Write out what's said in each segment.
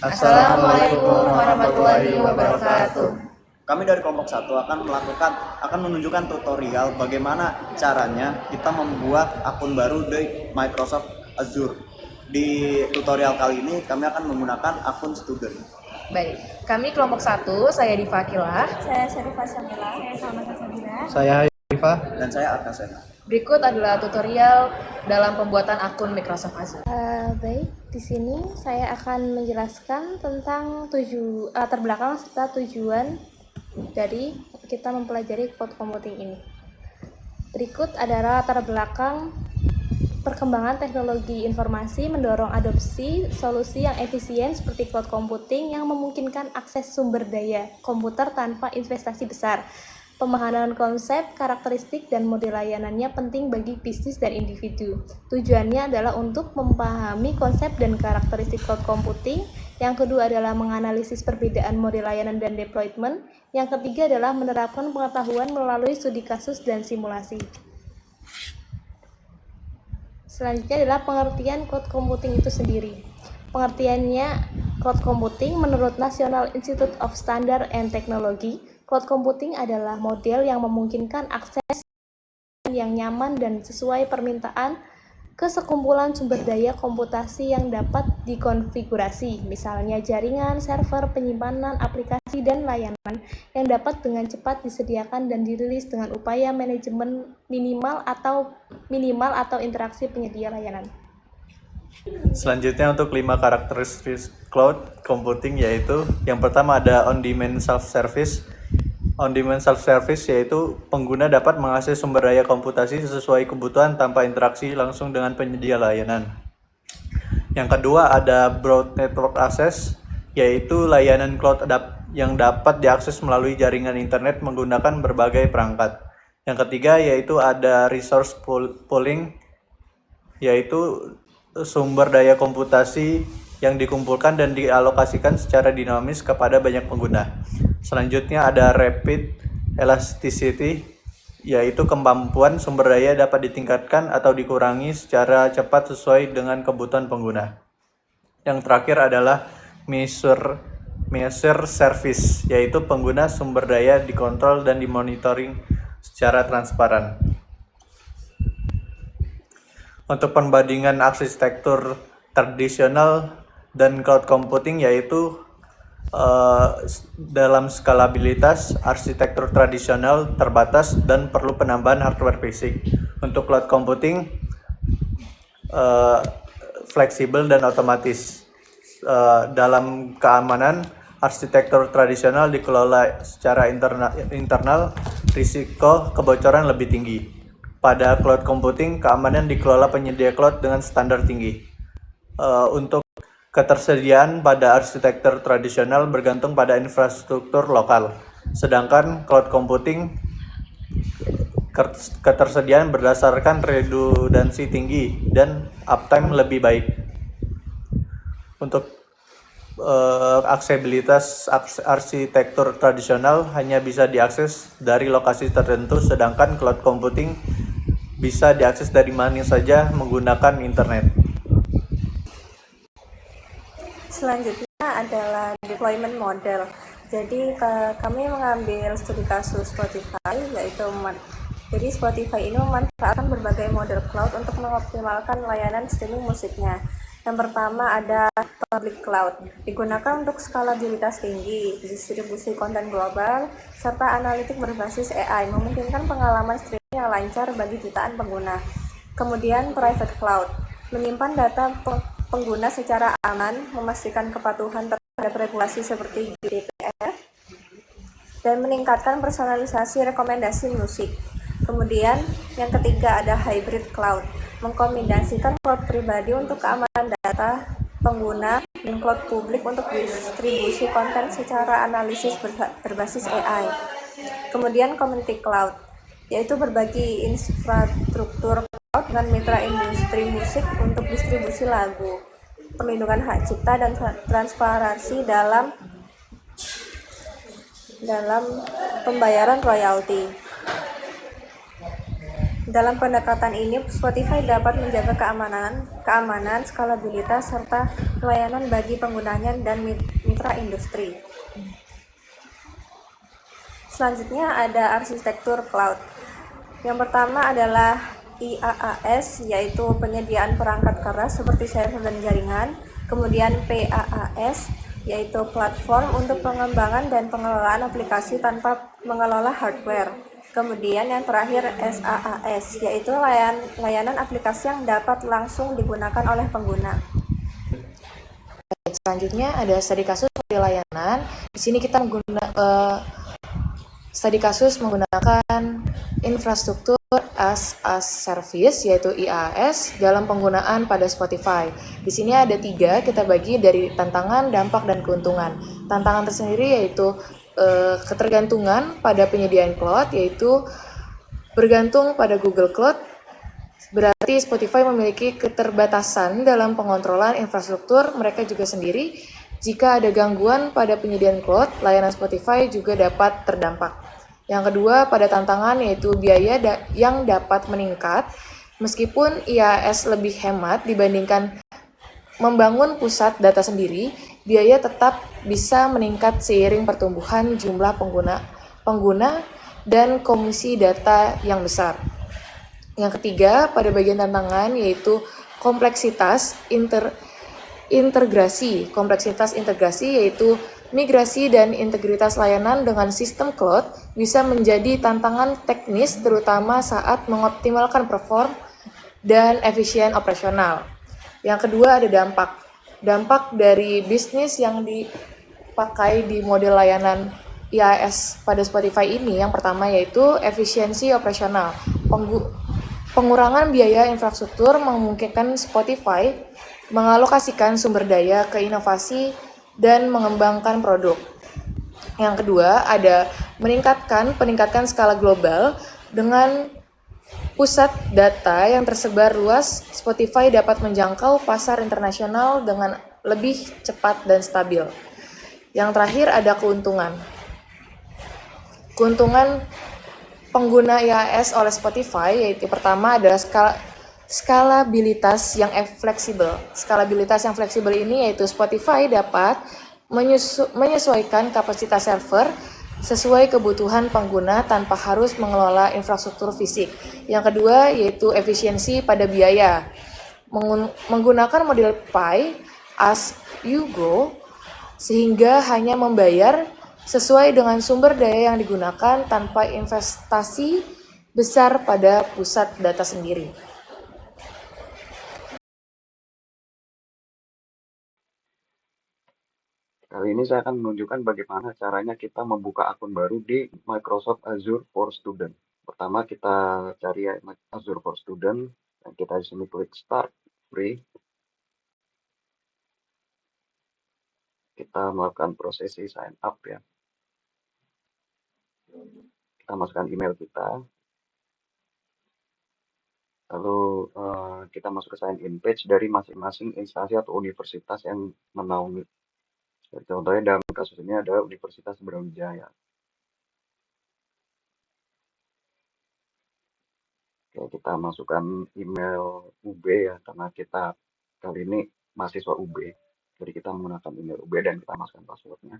Assalamualaikum warahmatullahi wabarakatuh. Kami dari kelompok 1 akan menunjukkan tutorial bagaimana caranya kita membuat akun baru di Microsoft Azure. Di tutorial kali ini kami akan menggunakan akun student. Baik, kami kelompok 1, saya Diva Akilah. Saya Syarifah Syamila. Saya Salma Sabira. Saya Haifa. Dan saya Arkasena. Berikut adalah tutorial dalam pembuatan akun Microsoft Azure. Baik, di sini saya akan menjelaskan tentang latar belakang serta tujuan dari kita mempelajari cloud computing ini. Berikut adalah latar belakang perkembangan teknologi informasi mendorong adopsi solusi yang efisien seperti cloud computing yang memungkinkan akses sumber daya komputer tanpa investasi besar. Pemahaman konsep, karakteristik, dan model layanannya penting bagi bisnis dan individu. Tujuannya adalah untuk memahami konsep dan karakteristik cloud computing. Yang kedua adalah menganalisis perbedaan model layanan dan deployment. Yang ketiga adalah menerapkan pengetahuan melalui studi kasus dan simulasi. Selanjutnya adalah pengertian cloud computing itu sendiri. Pengertiannya, cloud computing menurut National Institute of Standard and Technology, cloud computing adalah model yang memungkinkan akses yang nyaman dan sesuai permintaan ke sekumpulan sumber daya komputasi yang dapat dikonfigurasi, misalnya jaringan, server, penyimpanan, aplikasi, dan layanan yang dapat dengan cepat disediakan dan dirilis dengan upaya manajemen minimal atau interaksi penyedia layanan. Selanjutnya untuk 5 karakteristik cloud computing yaitu yang pertama ada on-demand self-service. On-demand self-service yaitu pengguna dapat mengakses sumber daya komputasi sesuai kebutuhan tanpa interaksi langsung dengan penyedia layanan. Yang kedua ada broad network access, yaitu layanan cloud yang dapat diakses melalui jaringan internet menggunakan berbagai perangkat. Yang ketiga yaitu ada resource pooling, yaitu sumber daya komputasi yang dikumpulkan dan dialokasikan secara dinamis kepada banyak pengguna. Selanjutnya ada rapid elasticity, yaitu kemampuan sumber daya dapat ditingkatkan atau dikurangi secara cepat sesuai dengan kebutuhan pengguna. Yang terakhir adalah measure service, yaitu pengguna sumber daya dikontrol dan dimonitoring secara transparan. Untuk perbandingan arsitektur tradisional dan cloud computing yaitu dalam skalabilitas, arsitektur tradisional terbatas dan perlu penambahan hardware fisik. Untuk cloud computing fleksibel dan otomatis. Dalam keamanan, arsitektur tradisional dikelola secara internal, risiko kebocoran lebih tinggi. Pada cloud computing, keamanan dikelola penyedia cloud dengan standar tinggi. Untuk ketersediaan pada arsitektur tradisional bergantung pada infrastruktur lokal, sedangkan cloud computing ketersediaan berdasarkan redundansi tinggi dan uptime lebih baik. Untuk aksesibilitas arsitektur tradisional hanya bisa diakses dari lokasi tertentu, sedangkan cloud computing bisa diakses dari mana saja menggunakan internet. Selanjutnya adalah deployment model. Jadi kami mengambil studi kasus Spotify, jadi Spotify ini memanfaatkan berbagai model cloud untuk mengoptimalkan layanan streaming musiknya. Yang pertama ada public cloud, digunakan untuk skalabilitas tinggi, distribusi konten global, serta analitik berbasis AI, memungkinkan pengalaman streaming yang lancar bagi jutaan pengguna. Kemudian private cloud, menyimpan data pengguna secara aman, memastikan kepatuhan terhadap regulasi seperti GDPR, dan meningkatkan personalisasi rekomendasi musik. Kemudian yang ketiga ada hybrid cloud, mengkombinasikan cloud pribadi untuk keamanan data pengguna dan cloud publik untuk distribusi konten secara analisis berbasis AI. Kemudian community cloud, yaitu berbagi infrastruktur cloud dengan mitra industri musik untuk distribusi lagu, perlindungan hak cipta dan transparansi dalam pembayaran royalti. Dalam pendekatan ini, Spotify dapat menjaga keamanan, skalabilitas, serta pelayanan bagi penggunanya dan mitra industri. Selanjutnya ada arsitektur cloud. Yang pertama adalah IaaS, yaitu penyediaan perangkat keras seperti server dan jaringan. Kemudian PaaS, yaitu platform untuk pengembangan dan pengelolaan aplikasi tanpa mengelola hardware. Kemudian yang terakhir SaaS, yaitu layanan aplikasi yang dapat langsung digunakan oleh pengguna. Selanjutnya ada studi kasus model layanan. Di sini kita studi kasus menggunakan infrastruktur as a service yaitu IaaS dalam penggunaan pada Spotify. Di sini ada 3, kita bagi dari tantangan, dampak, dan keuntungan. Tantangan tersendiri yaitu ketergantungan pada penyediaan cloud, yaitu bergantung pada Google Cloud. Berarti Spotify memiliki keterbatasan dalam pengontrolan infrastruktur mereka juga sendiri. Jika ada gangguan pada penyediaan cloud, layanan Spotify juga dapat terdampak. Yang kedua, pada tantangan yaitu biaya yang dapat meningkat. Meskipun IaaS lebih hemat dibandingkan membangun pusat data sendiri, biaya tetap bisa meningkat seiring pertumbuhan jumlah pengguna dan komisi data yang besar. Yang ketiga, pada bagian tantangan yaitu kompleksitas integrasi. Kompleksitas integrasi yaitu migrasi dan integritas layanan dengan sistem cloud bisa menjadi tantangan teknis terutama saat mengoptimalkan perform dan efisien operasional. Yang kedua ada dampak. Dampak dari bisnis yang dipakai di model layanan IaaS pada Spotify ini yang pertama yaitu efisiensi operasional. Pengurangan biaya infrastruktur memungkinkan Spotify mengalokasikan sumber daya ke inovasi dan mengembangkan produk. Yang kedua ada peningkatkan skala global. Dengan pusat data yang tersebar luas, Spotify dapat menjangkau pasar internasional dengan lebih cepat dan stabil. Yang terakhir ada keuntungan. Keuntungan pengguna IaaS oleh Spotify yaitu pertama adalah skalabilitas yang fleksibel. Skalabilitas yang fleksibel ini yaitu Spotify dapat menyesuaikan kapasitas server sesuai kebutuhan pengguna tanpa harus mengelola infrastruktur fisik. Yang kedua yaitu efisiensi pada biaya. Menggunakan model Pay as you go sehingga hanya membayar sesuai dengan sumber daya yang digunakan tanpa investasi besar pada pusat data sendiri. Kali ini saya akan menunjukkan bagaimana caranya kita membuka akun baru di Microsoft Azure for Student. Pertama kita cari Azure for Student dan kita di sini klik Start Free. Kita melakukan prosesi sign up ya. Kita masukkan email kita. Lalu kita masuk ke sign in page dari masing-masing instansi atau universitas yang menaungi. Contohnya dalam kasus ini adalah Universitas Brawijaya. Oke, kita masukkan email UB ya, karena kita kali ini mahasiswa UB. Jadi kita menggunakan email UB dan kita masukkan passwordnya.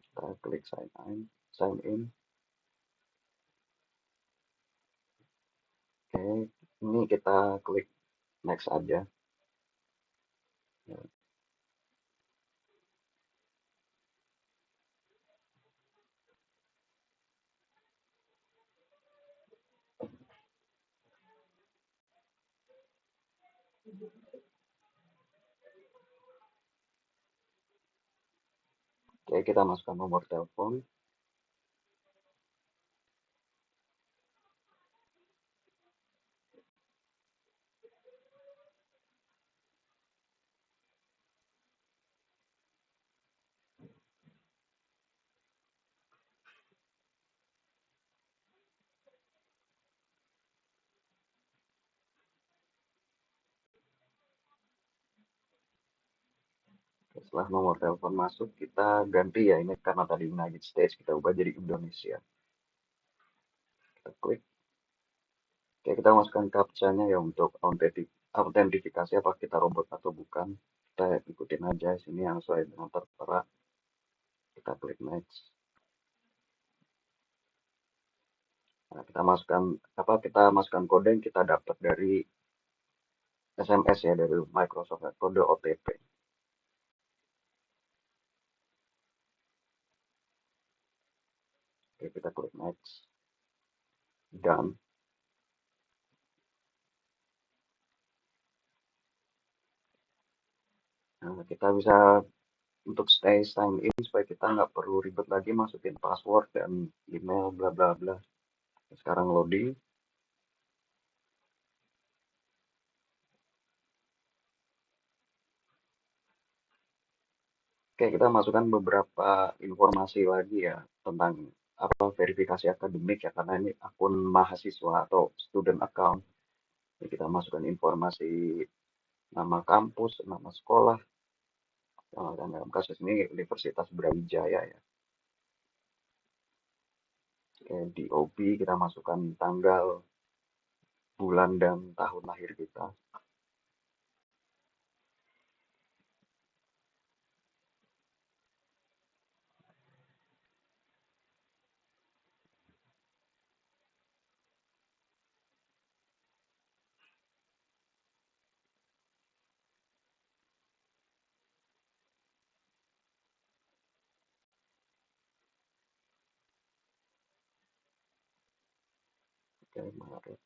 Kita klik sign in. Oke, ini kita klik next aja. Ya. Oke, kita masukkan nomor telepon. Oke, Setelah nomor telepon masuk, kita ganti ya, ini karena tadi United States, kita ubah jadi Indonesia. Kita klik. Oke, kita masukkan captcha-nya ya untuk autentifikasi apa kita robot atau bukan. Kita ikutin aja sini yang sesuai dengan tertera. Kita klik next. Nah, kita masukkan kode yang kita dapat dari SMS ya, dari Microsoft, kode OTP. Oke, kita klik next. Done. Nah, kita bisa untuk stay sign in supaya kita nggak perlu ribet lagi masukin password dan email bla bla bla. Sekarang loading. Oke, kita masukkan beberapa informasi lagi ya tentang apa verifikasi akademik ya, karena ini akun mahasiswa atau student account. Jadi kita masukkan informasi nama kampus, nama sekolah, dan dalam kasus ini Universitas Brawijaya ya. Oke, di OB kita masukkan tanggal, bulan, dan tahun lahir kita. Oke, Maret.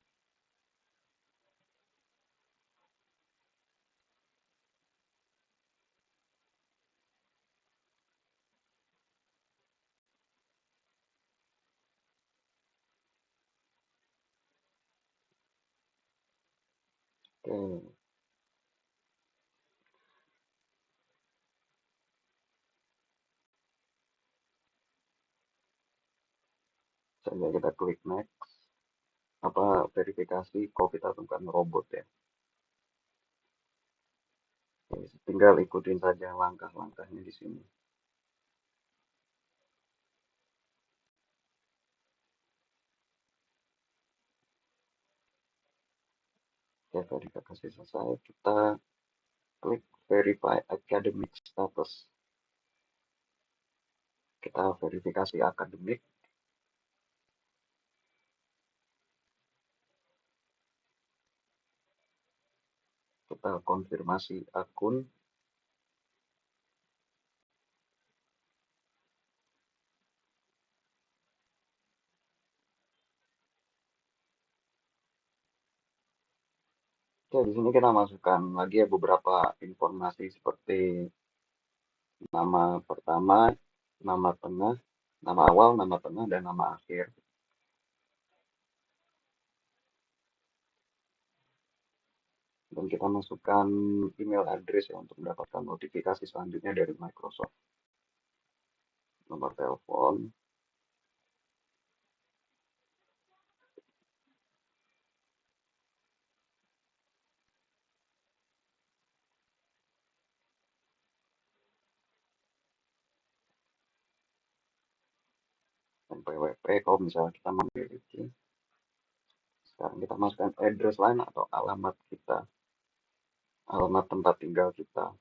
Oke, selanjutnya kita klik next. Apa verifikasi kalau kita bukan robot ya. Oke, tinggal ikutin saja langkah-langkahnya di sini. Oke, verifikasi selesai. Kita klik verify academic status. Kita verifikasi akademik. Kita konfirmasi akun. Oke, di sini kita masukkan lagi ya beberapa informasi seperti nama pertama, nama tengah, nama awal, nama tengah, dan nama akhir. Dan kita masukkan email address ya untuk mendapatkan notifikasi selanjutnya dari Microsoft. Nomor telepon. Dan PWP kalau misalnya kita memiliki. Sekarang kita masukkan address line atau alamat kita, alamat tempat tinggal kita.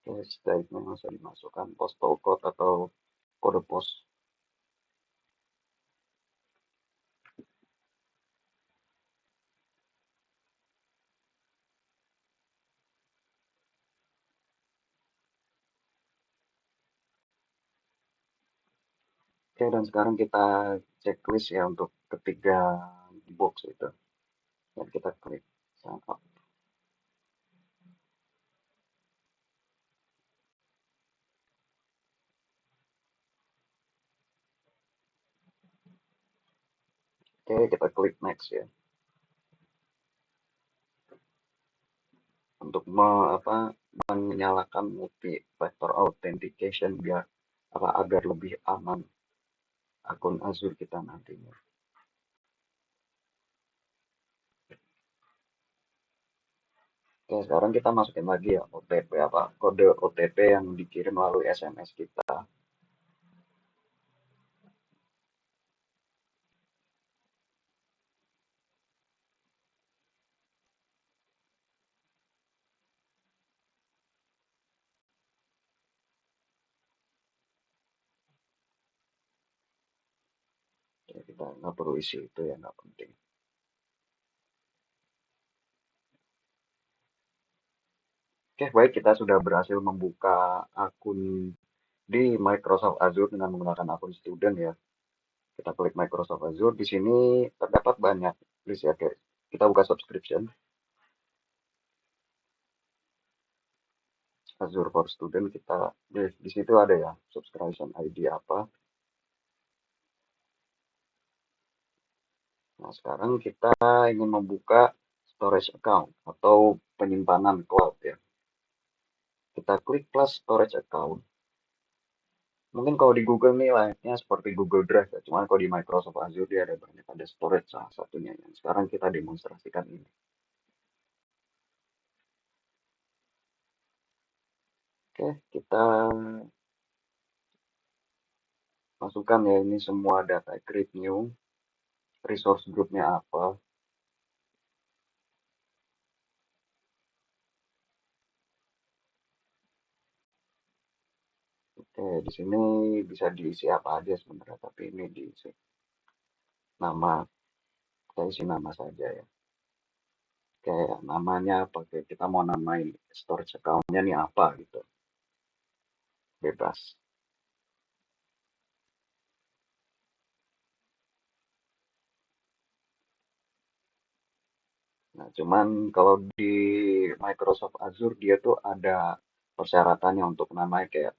Oke, sebaiknya bisa dimasukkan postal code atau kode pos. Oke, dan sekarang kita checklist ya untuk ketiga box itu. Dan kita klik sign up. Oke, kita klik next ya. untuk menyalakan multi factor authentication biar agar lebih aman akun Azure kita nantinya. Oke, sekarang kita masukin lagi ya OTP kode OTP yang dikirim melalui SMS kita. Ya, kita nggak perlu isi itu ya, nggak penting. Oke, baik, kita sudah berhasil membuka akun di Microsoft Azure dengan menggunakan akun student ya. Kita klik Microsoft Azure. Di sini terdapat banyak list ya. Oke, kita buka subscription. Azure for Student kita di situ ada ya subscription ID apa. Nah, sekarang kita ingin membuka storage account atau penyimpanan cloud ya. Kita klik plus storage account. Mungkin kalau di Google nih layaknya seperti Google Drive ya. Cuman kalau di Microsoft Azure dia ada banyak, ada storage salah satunya yang sekarang kita demonstrasikan ini. Oke, kita masukkan ya ini semua data, create new, resource groupnya apa. Oke, di sini bisa diisi apa aja sebenarnya, tapi ini diisi nama, kita isi nama saja ya. Kayak namanya apa, kayak kita mau namain storage account-nya nih apa gitu, bebas. Nah, cuman kalau di Microsoft Azure dia tuh ada persyaratannya untuk namanya kayak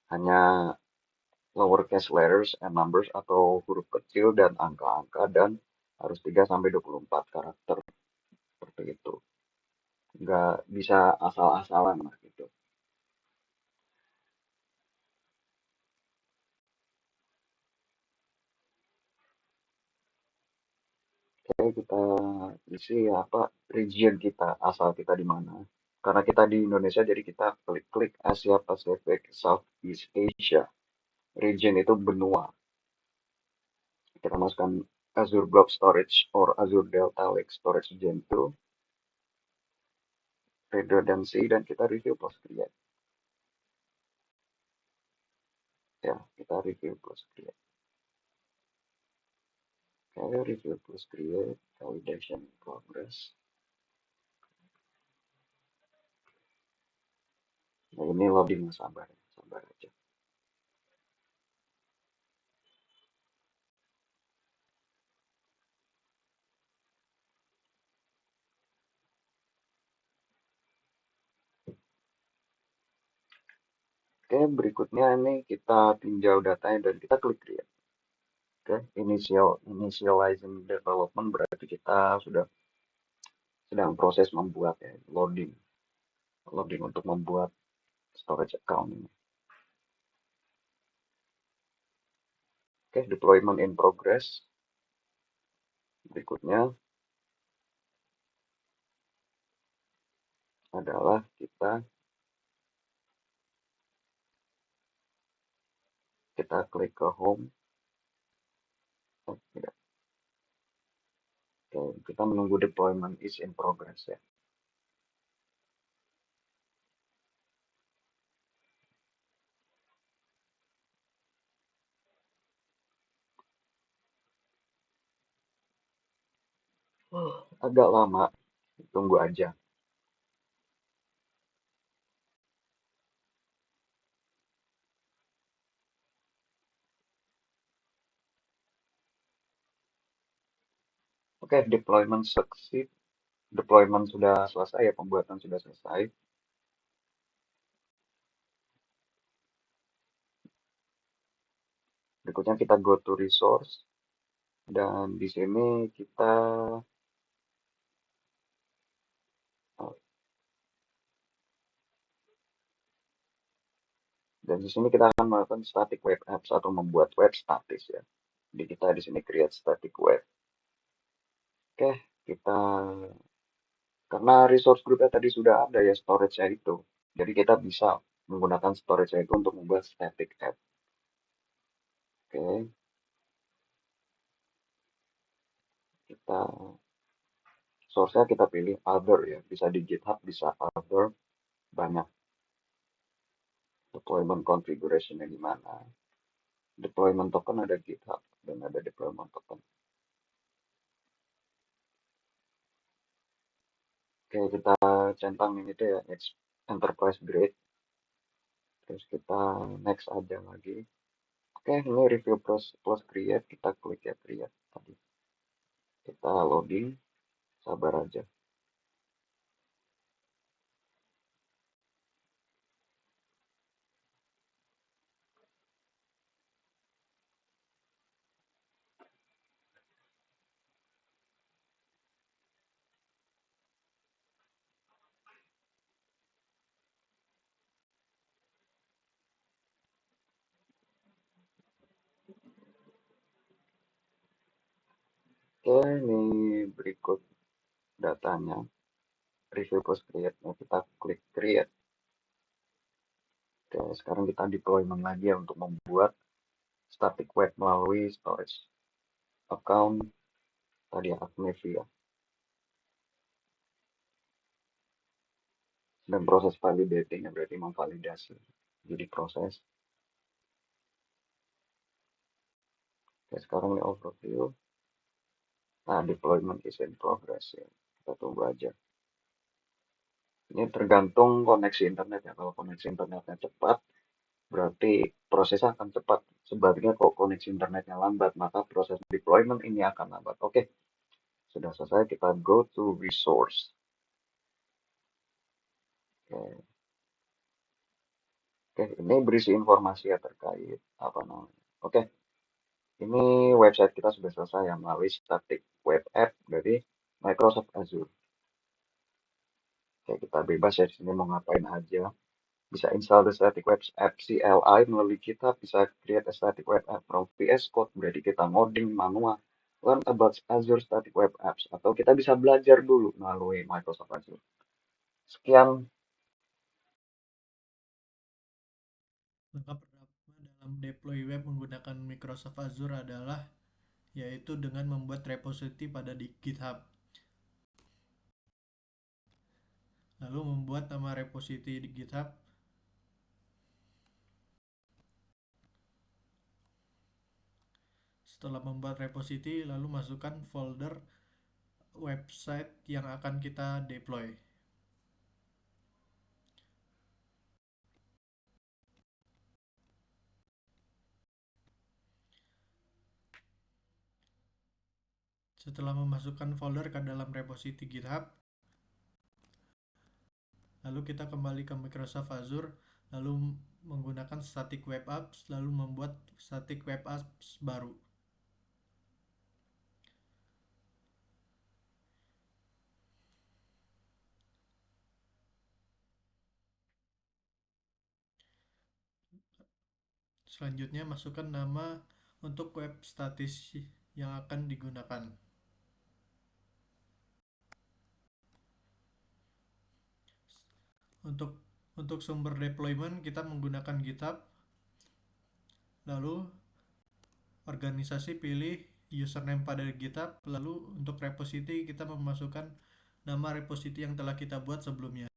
hanya lowercase letters and numbers atau huruf kecil dan angka-angka dan harus 3 sampai 24 karakter seperti itu. Nggak bisa asal-asalan lah gitu. Oke, kita isi apa region kita, asal kita di mana. Karena kita di Indonesia, jadi kita klik-klik Asia Pacific Southeast Asia. Region itu benua. Kita masukkan Azure Blob Storage or Azure Delta Lake Storage Gen 2, redundancy, dan kita review plus create. Ya, kita review plus create. Oke, review plus create, validation in progress. Nah, ini loading, sabar, sabar aja. Oke, berikutnya ini kita tinjau datanya dan kita klik create. Oke, initializing development berarti kita sudah sedang proses membuat ya, loading untuk membuat storage account ini. Oke, deployment in progress. Berikutnya adalah kita klik ke home. Oh, tidak. Oke, kita menunggu deployment is in progress ya. Agak lama, tunggu aja. Oke, deployment succeed. Deployment sudah selesai ya, pembuatan sudah selesai. Berikutnya kita go to resource dan di sini kita Dan di sini kita akan melakukan static web apps atau membuat web statis ya. Jadi kita di sini create static web. Oke, kita karena resource groupnya tadi sudah ada ya storage-nya itu. Jadi kita bisa menggunakan storage-nya itu untuk membuat static app. Oke, kita source-nya kita pilih other ya. Bisa di GitHub, bisa other, banyak deployment configuration-nya di mana. Deployment token ada GitHub dan ada deployment token. Oke, kita centang ini tuh ya, enterprise grade. Terus kita next aja lagi. Oke, ini review plus create, kita klik ya create tadi. Kita loading, sabar aja. Oke, ini berikut datanya. Review plus create, nah, kita klik create. Oke, sekarang kita deployment lagi ya untuk membuat static web melalui storage account tadi ya, Acmevia. Dan proses validating ya berarti memvalidasi. Jadi proses. Oke, sekarang ini overview. Nah, deployment is in progress ya. Kita tunggu aja. Ini tergantung koneksi internet ya. Kalau koneksi internetnya cepat, berarti prosesnya akan cepat. Sebaliknya kalau koneksi internetnya lambat, maka proses deployment ini akan lambat. Oke, sudah selesai. Kita go to resource. Oke, Oke, ini berisi informasi ya terkait apa namanya. Oke, ini website kita sudah selesai ya melalui static web app dari Microsoft Azure. Oke, kita bebas ya di sini mau ngapain aja. Bisa install the static web app CLI melalui kita, bisa create a static web app from VS Code, berarti kita ngoding manual. Learn about Azure Static Web Apps, atau kita bisa belajar dulu melalui Microsoft Azure. Sekian. Langkah pertama dalam deploy web menggunakan Microsoft Azure adalah yaitu dengan membuat repository pada di GitHub. Lalu membuat nama repository di GitHub. Setelah membuat repository, lalu masukkan folder website yang akan kita deploy. Setelah memasukkan folder ke dalam repository GitHub, lalu kita kembali ke Microsoft Azure, lalu menggunakan static web apps, lalu membuat static web apps baru. Selanjutnya masukkan nama untuk web statis yang akan digunakan. Untuk sumber deployment kita menggunakan GitHub. Lalu organisasi pilih username pada GitHub. Lalu untuk repository kita memasukkan nama repository yang telah kita buat sebelumnya.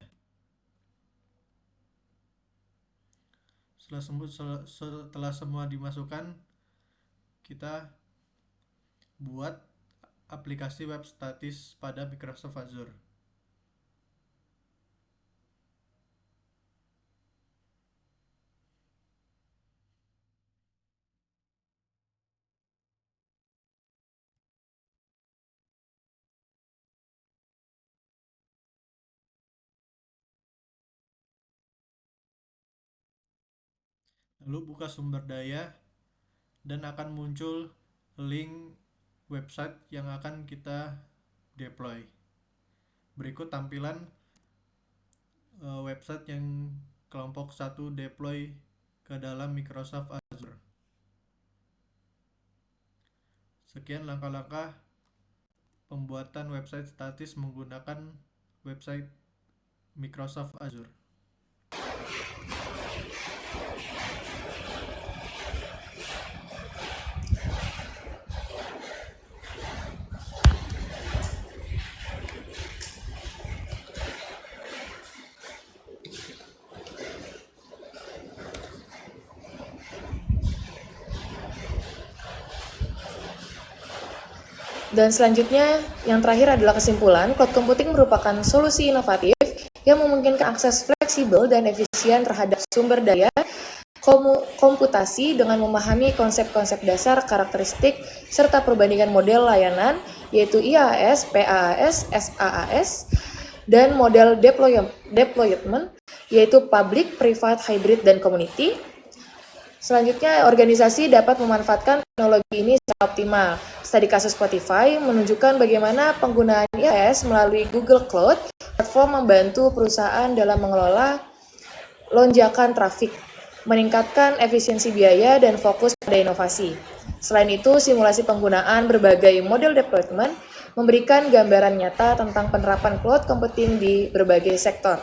Setelah semua dimasukkan, kita buat aplikasi web statis pada Microsoft Azure. Lalu buka sumber daya dan akan muncul link website yang akan kita deploy. Berikut tampilan website yang kelompok 1 deploy ke dalam Microsoft Azure. Sekian langkah-langkah pembuatan website statis menggunakan website Microsoft Azure. Dan selanjutnya, yang terakhir adalah kesimpulan, cloud computing merupakan solusi inovatif yang memungkinkan akses fleksibel dan efisien terhadap sumber daya komputasi dengan memahami konsep-konsep dasar, karakteristik, serta perbandingan model layanan, yaitu IaaS, PaaS, SaaS, dan model deployment, yaitu public, private, hybrid, dan community. Selanjutnya, organisasi dapat memanfaatkan teknologi ini secara optimal. Studi kasus Spotify menunjukkan bagaimana penggunaan IaaS melalui Google Cloud platform membantu perusahaan dalam mengelola lonjakan trafik, meningkatkan efisiensi biaya, dan fokus pada inovasi. Selain itu, simulasi penggunaan berbagai model deployment memberikan gambaran nyata tentang penerapan cloud computing di berbagai sektor.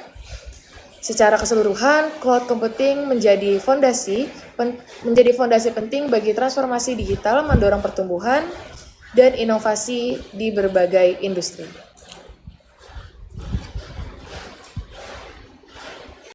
Secara keseluruhan, cloud computing menjadi fondasi penting bagi transformasi digital, mendorong pertumbuhan dan inovasi di berbagai industri.